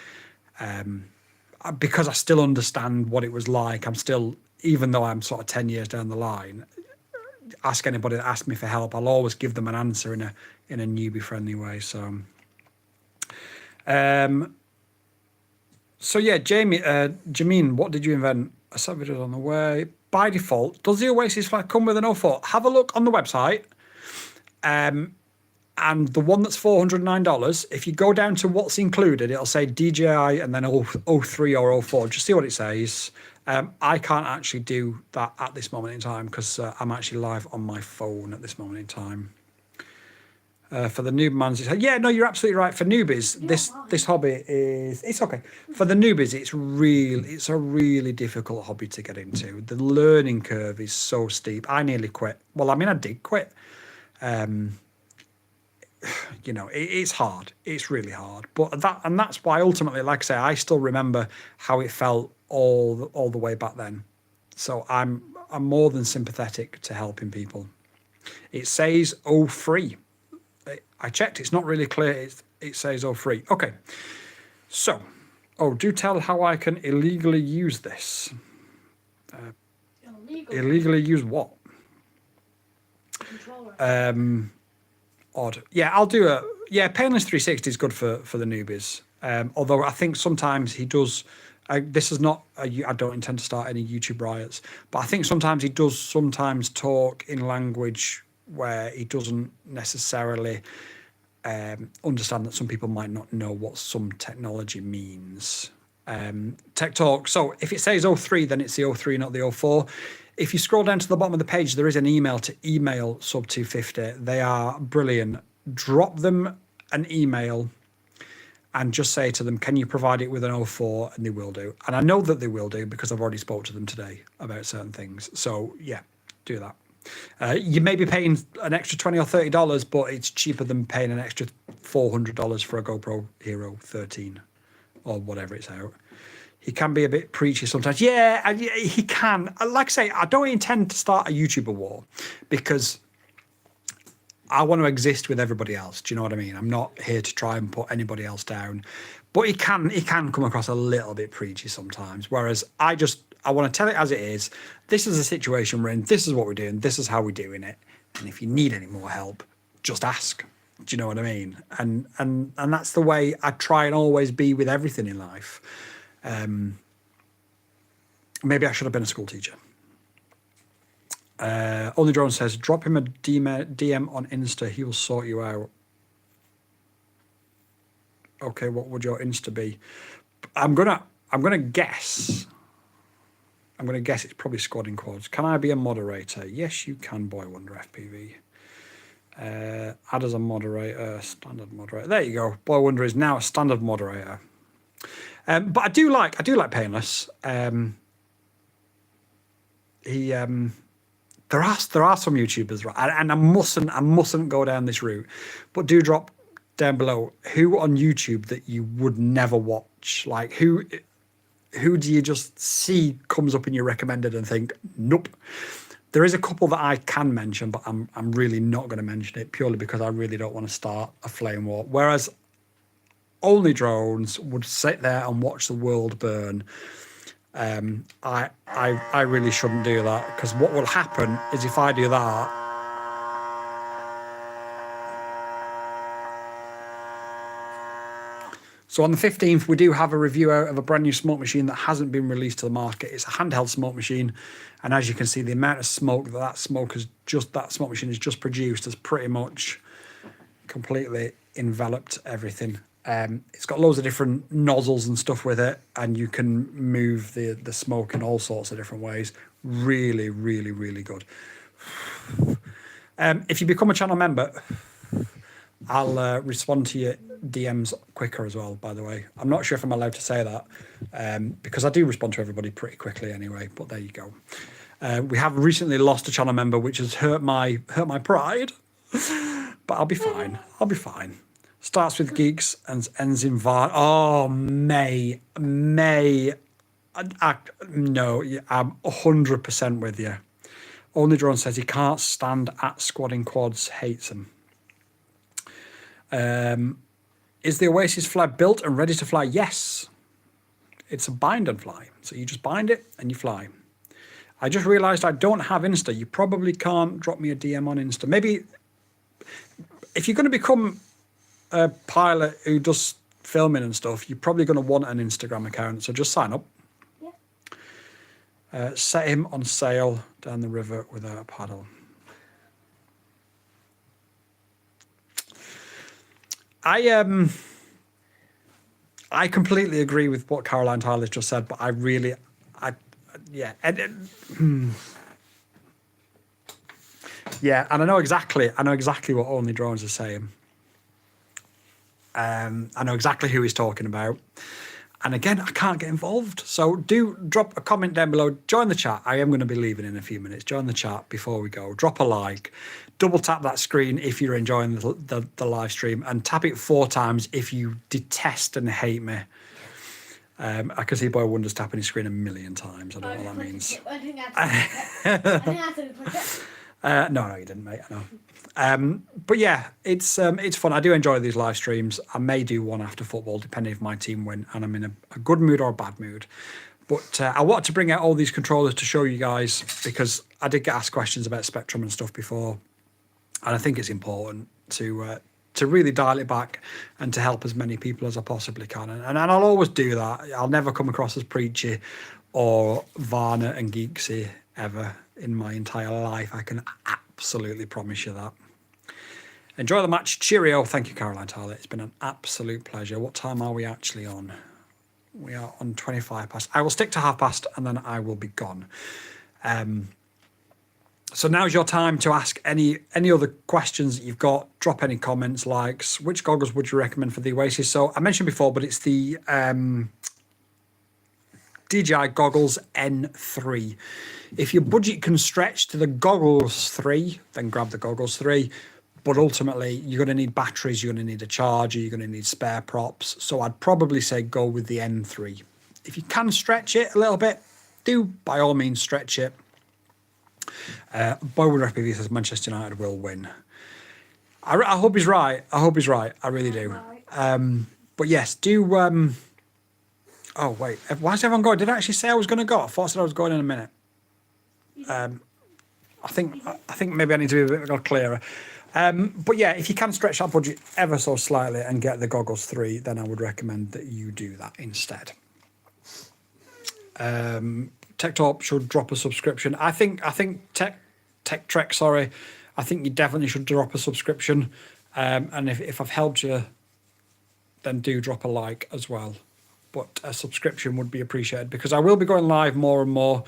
because I still understand what it was like, I'm still, even though I'm sort of 10 years down the line, ask anybody that asks me for help, I'll always give them an answer in a newbie friendly way. So yeah, Jameen, what did you invent? A set video on the way. By default, does the Oasis flag come with an 04? Have a look on the website. And the one that's $409, if you go down to what's included, it'll say DJI and then 03 or 04. Just see what it says. I can't actually do that at this moment in time because I'm actually live on my phone at this moment in time. For the noob mans, yeah, no, you're absolutely right. For newbies, this hobby it's okay. For the newbies, it's a really difficult hobby to get into. The learning curve is so steep. I nearly quit. Well, I mean, I did quit. You know, it's hard. It's really hard. But that's why ultimately, like I say, I still remember how it felt all the way back then. So I'm more than sympathetic to helping people. It says 03. I checked. It's not really clear. It says 03. Okay. So, do tell how I can illegally use this. Illegally use what? Controller. Odd. Yeah, I'll do a... Yeah, Painless 360 is good for the newbies. Although I think sometimes he does... this is not... I don't intend to start any YouTube riots. But I think sometimes he does sometimes talk in language where he doesn't necessarily understand that some people might not know what some technology means. Tech Talk. So if it says 03, then it's the 03, not the 04. If you scroll down to the bottom of the page, there is an email to email Sub250. They are brilliant. Drop them an email and just say to them, can you provide it with an 04? And they will do. And I know that they will do because I've already spoke to them today about certain things. So yeah, do that. You may be paying an extra $20 or $30, but it's cheaper than paying an extra $400 for a GoPro Hero 13 or whatever it's out. He can be a bit preachy sometimes. Yeah, he can. Like I say, I don't intend to start a YouTuber war because I want to exist with everybody else. Do you know what I mean? I'm not here to try and put anybody else down. But he can come across a little bit preachy sometimes. Whereas I want to tell it as it is. This is the situation we're in. This is what we're doing. This is how we're doing it. And if you need any more help, just ask. Do you know what I mean? And that's the way I try and always be with everything in life. Maybe I should have been a school teacher. Only Drone says, drop him a DM on Insta. He will sort you out. Okay, what would your Insta be? I'm gonna guess. I'm gonna guess it's probably Squad in Quads. Can I be a moderator? Yes, you can, Boy Wonder FPV. Add as a moderator, standard moderator. There you go. Boy Wonder is now a standard moderator. But I do like Painless. There are some YouTubers, right? And I mustn't go down this route, but do drop down below who on YouTube that you would never watch. Like who do you just see comes up in your recommended and think, nope. There is a couple that I can mention, but I'm really not going to mention it purely because I really don't want to start a flame war. Whereas Only Drones would sit there and watch the world burn. I really shouldn't do that because what will happen is if I do that, so on the 15th, we do have a review out of a brand new smoke machine that hasn't been released to the market. It's a handheld smoke machine. And as you can see, the amount of smoke that smoke machine has just produced has pretty much completely enveloped everything. It's got loads of different nozzles and stuff with it, and you can move the smoke in all sorts of different ways. Really, really, really good. If you become a channel member, I'll respond to your DMs quicker as well, by the way. I'm not sure if I'm allowed to say that because I do respond to everybody pretty quickly anyway, but there you go. We have recently lost a channel member, which has hurt my pride, but I'll be fine. I'll be fine. Starts with geeks and ends in var. Oh, May. No, I'm 100% with you. Only Drone says he can't stand at squadding quads, hates them. Is the Oasis fly built and ready to fly? Yes. It's a bind and fly. So you just bind it and you fly. I just realised I don't have Insta. You probably can't drop me a DM on Insta. Maybe if you're going to become a pilot who does filming and stuff, you're probably going to want an Instagram account. So just sign up. Yeah. Set him on sail down the river without a paddle. I completely agree with what Caroline Tyler's just said, but yeah, yeah, and I know exactly what Only Drones are saying. I know exactly who he's talking about. And again, I can't get involved. So do drop a comment down below. Join the chat. I am going to be leaving in a few minutes. Join the chat before we go. Drop a like. Double tap that screen if you're enjoying the live stream. And tap it 4 times if you detest and hate me. I can see Boy Wonders tapping his screen 1,000,000 times. I don't know what that means. I think that's it. No, you didn't, mate. I know. But yeah, it's fun. I do enjoy these live streams. I may do one after football, depending if my team win and I'm in a good mood or a bad mood. But I wanted to bring out all these controllers to show you guys because I did get asked questions about Spectrum and stuff before, and I think it's important to really dial it back and to help as many people as I possibly can. And I'll always do that. I'll never come across as preachy or Varna and geeksy ever in my entire life. I can absolutely promise you that. Enjoy the match. Cheerio. Thank you, Caroline Tyler. It's been an absolute pleasure. What time are we actually on? We are on 25 past. I will stick to past and then I will be gone. So now's your time to ask any other questions that you've got. Drop any comments, likes. Which goggles would you recommend for the Oasis? So I mentioned before, but it's the DJI Goggles N3. If your budget can stretch to the Goggles 3, then grab the Goggles 3. But ultimately, you're going to need batteries, you're going to need a charger, you're going to need spare props. So I'd probably say go with the N3. If you can stretch it a little bit, do by all means stretch it. Boywood FPV says Manchester United will win. I hope he's right. I hope he's right. I really do. But yes, do... oh, wait. Why is everyone going? Did I actually say I was going to go? I thought I said I was going in a minute. I think maybe I need to be a bit clearer. But yeah, if you can stretch that budget ever so slightly and get the Goggles 3, then I would recommend that you do that instead. Tech Talk should drop a subscription. I think Tech Trek, sorry. I think you definitely should drop a subscription. And if I've helped you, then do drop a like as well. But a subscription would be appreciated because I will be going live more and more.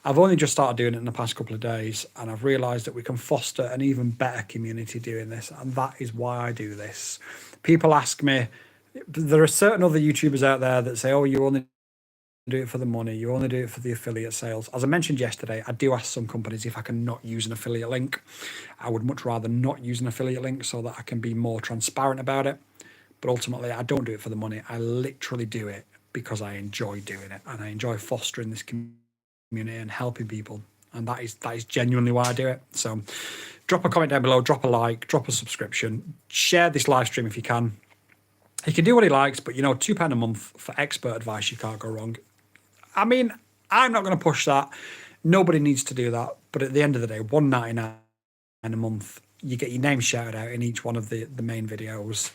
I've only just started doing it in the past couple of days, and I've realised that we can foster an even better community doing this, and that is why I do this. People ask me, there are certain other YouTubers out there that say, oh, you only do it for the money, you only do it for the affiliate sales. As I mentioned yesterday, I do ask some companies if I can not use an affiliate link. I would much rather not use an affiliate link so that I can be more transparent about it. But ultimately, I don't do it for the money. I literally do it because I enjoy doing it, and I enjoy fostering this community and helping people, and that is genuinely why I do it. So drop a comment down below, drop a like, drop a subscription, share this live stream if you can. He can do what he likes, but you know, £2 a month for expert advice, you can't go wrong. I mean, I'm not going to push that. Nobody needs to do that, but at the end of the day, $1.99 a month, you get your name shouted out in each one of the main videos.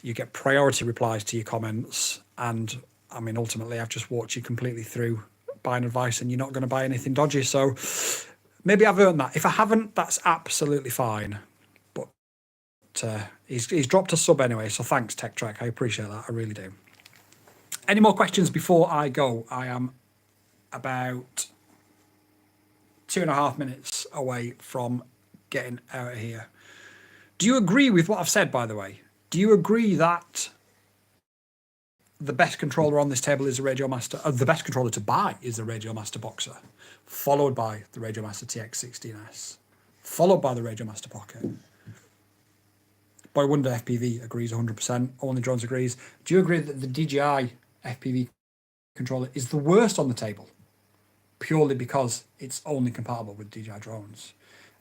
You get priority replies to your comments, and I mean, ultimately, I've just walked you completely through buying advice, and you're not going to buy anything dodgy. So maybe I've earned that. If I haven't, that's absolutely fine. But he's dropped a sub anyway, so thanks, Tech Track. I appreciate that. I really do. Any more questions before I go? I am about 2.5 minutes away from getting out of here. Do you agree with what I've said, by the way? Do you agree that the best controller on this table is the Radiomaster? The best controller to buy is the Radiomaster Boxer, followed by the Radiomaster TX16S, followed by the Radiomaster Pocket. Boy Wonder FPV agrees 100%. Only Drones agrees. Do you agree that the DJI FPV controller is the worst on the table? Purely because it's only compatible with DJI drones.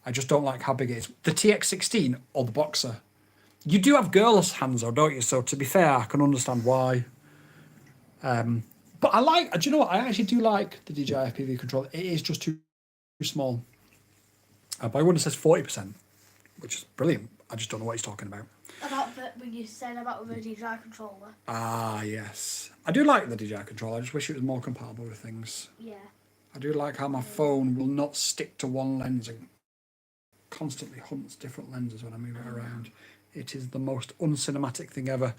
I just don't like how big it is. The TX16 or the Boxer. You do have girls' hands though, don't you? So to be fair, I can understand why. But I like, do you know what? I actually do like the DJI FPV controller. It is just too small. Boy Wonder says 40%, which is brilliant. I just don't know what he's talking about. About when you said about the DJI controller. Ah, yes. I do like the DJI controller. I just wish it was more compatible with things. Yeah. I do like how my phone will not stick to one lens and constantly hunts different lenses when I move it around. It is the most uncinematic thing ever.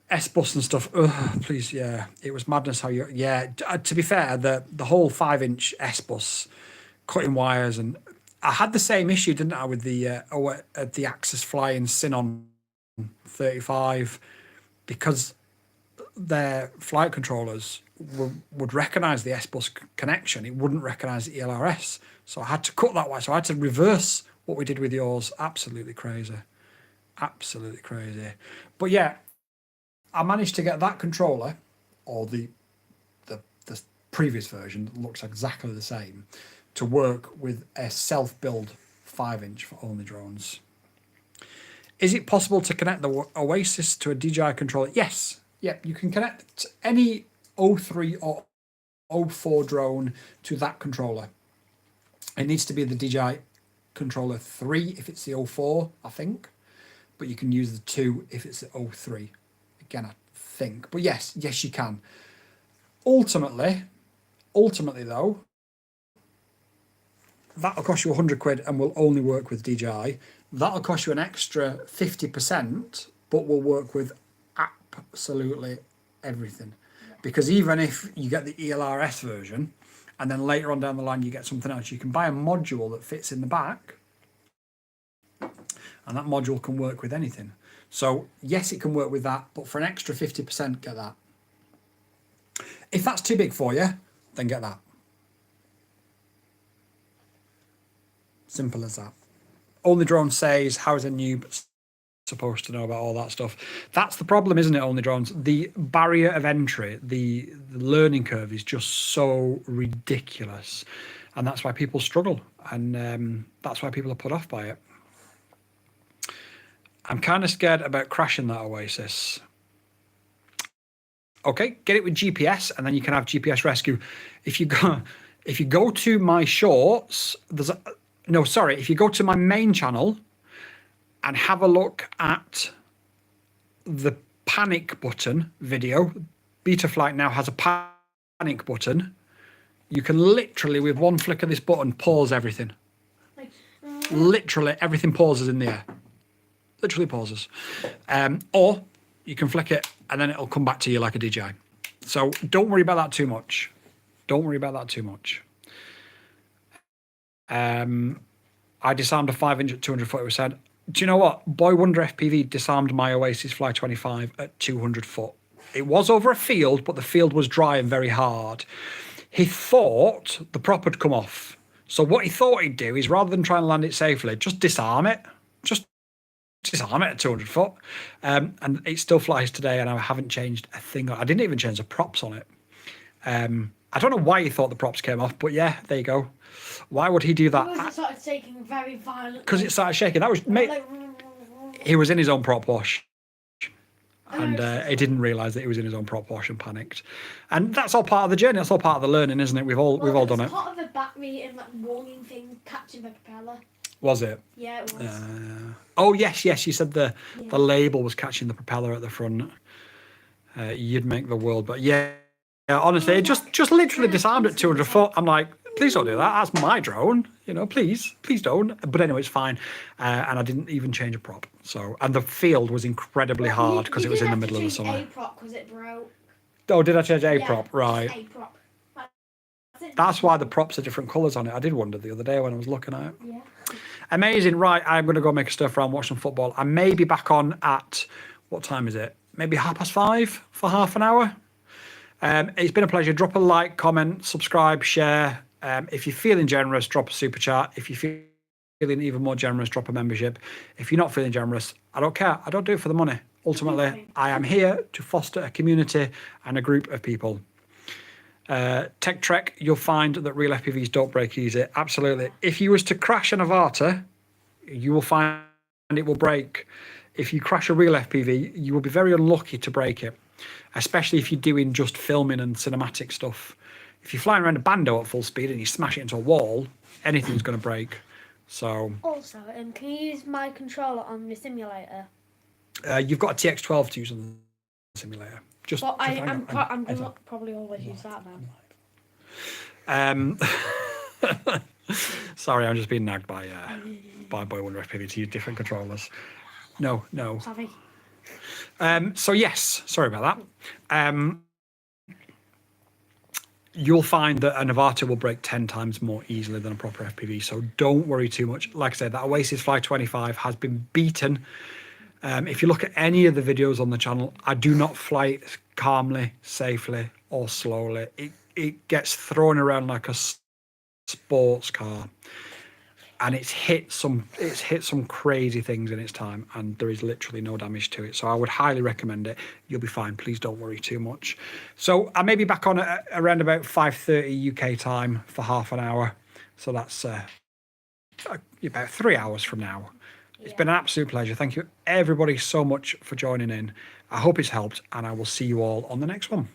S-Bus and stuff. Ugh, please, yeah. It was madness how you... Yeah, to be fair, the whole 5-inch S-Bus cutting wires, and I had the same issue, didn't I, with the Axis Flying Synon 35, because their flight controllers would recognise the S-Bus connection. It wouldn't recognise the ELRS. So I had to cut that wire. So I had to reverse what we did with yours. Absolutely crazy. Absolutely crazy. But yeah, I managed to get that controller, or the previous version that looks exactly the same, to work with a self-build 5-inch for only drones. Is it possible to connect the Oasis to a DJI controller? Yes. Yep, you can connect any 03 or 04 drone to that controller. It needs to be the DJI controller 3 if it's the 04, I think. But you can use the 2 if it's the 03. Again, I think. But yes, you can. Ultimately though, that'll cost you 100 quid and will only work with DJI. That'll cost you an extra 50%, but will work with absolutely everything. Because even if you get the ELRS version, and then later on down the line you get something else, you can buy a module that fits in the back, and that module can work with anything. So yes, it can work with that, but for an extra 50%, get that. If that's too big for you, then get that. Simple as that. Only Drone says, how is a noob supposed to know about all that stuff? That's the problem, isn't it, Only Drones? The barrier of entry, the learning curve is just so ridiculous. And that's why people struggle. And that's why people are put off by it. I'm kind of scared about crashing that Oasis. Okay, get it with GPS, and then you can have GPS rescue. If you go to my shorts, if you go to my main channel and have a look at the panic button video, Betaflight now has a panic button. You can literally, with one flick of this button, pause everything. Literally, everything pauses in the air. Literally pauses. Or you can flick it and then it'll come back to you like a DJI. So don't worry about that too much. Don't worry about that too much. I disarmed a 5-inch at 240%. Do you know what? Boy Wonder FPV disarmed my Oasis Fly 25 at 200 foot. It was over a field, but the field was dry and very hard. He thought the prop had come off. So what he thought he'd do is, rather than try and land it safely, just disarm it. Just disarm it at 200 foot. And it still flies today, and I haven't changed a thing. I didn't even change the props on it. I don't know why he thought the props came off, but yeah, there you go. Why would he do that? Because it started shaking very violently. Because it started shaking. That was he was in his own prop wash, and he didn't realise that he was in his own prop wash and panicked. And that's all part of the journey. That's all part of the learning, isn't it? We've all done it. Part of the battery and warning thing catching the propeller. Was it? Yeah, it was. Oh yes. You said the label was catching the propeller at the front. You'd make the world, but yeah. Honestly, it just literally disarmed at 200 foot. I'm like, please don't do that. That's my drone. Please don't. But anyway, it's fine. And I didn't even change a prop. So, and the field was incredibly hard because it was in the middle of the summer. A prop because it broke. Oh, did I change a prop? Right. A prop. That's why the props are different colours on it. I did wonder the other day when I was looking at it. Amazing. Right, I'm going to go make a stir fry and watch some football. I may be back on at, what time is it? Maybe 5:30 for half an hour. It's been a pleasure. Drop a like, comment, subscribe, share. If you're feeling generous, drop a super chat. If you're feeling even more generous, drop a membership. If you're not feeling generous, I don't care. I don't do it for the money. Ultimately, I am here to foster a community and a group of people. Tech Trek, you'll find that real FPVs don't break easy. Absolutely. If you was to crash an Avata, you will find it will break. If you crash a real FPV, you will be very unlucky to break it, especially if you're doing just filming and cinematic stuff. If you're flying around a bando at full speed and you smash it into a wall, anything's going to break. So. Also, can you use my controller on the simulator? You've got a TX12 to use on the simulator. But I'm going to probably always use that Um, then. sorry, I'm just being nagged by Boy Wonder FPV to use different controllers. No. Sorry. So yes, sorry about that. You'll find that an Avata will break 10 times more easily than a proper FPV, so don't worry too much. Like I said, that Oasis Fly 25 has been beaten. If you look at any of the videos on the channel, I do not fly it calmly, safely, or slowly. It gets thrown around like a sports car, and it's hit some crazy things in its time, and there is literally no damage to it. So I would highly recommend it. You'll be fine. Please don't worry too much. So I may be back on at around about 5:30 UK time for half an hour. So that's about 3 hours from now. It's been an absolute pleasure. Thank you everybody so much for joining in. I hope it's helped, and I will see you all on the next one.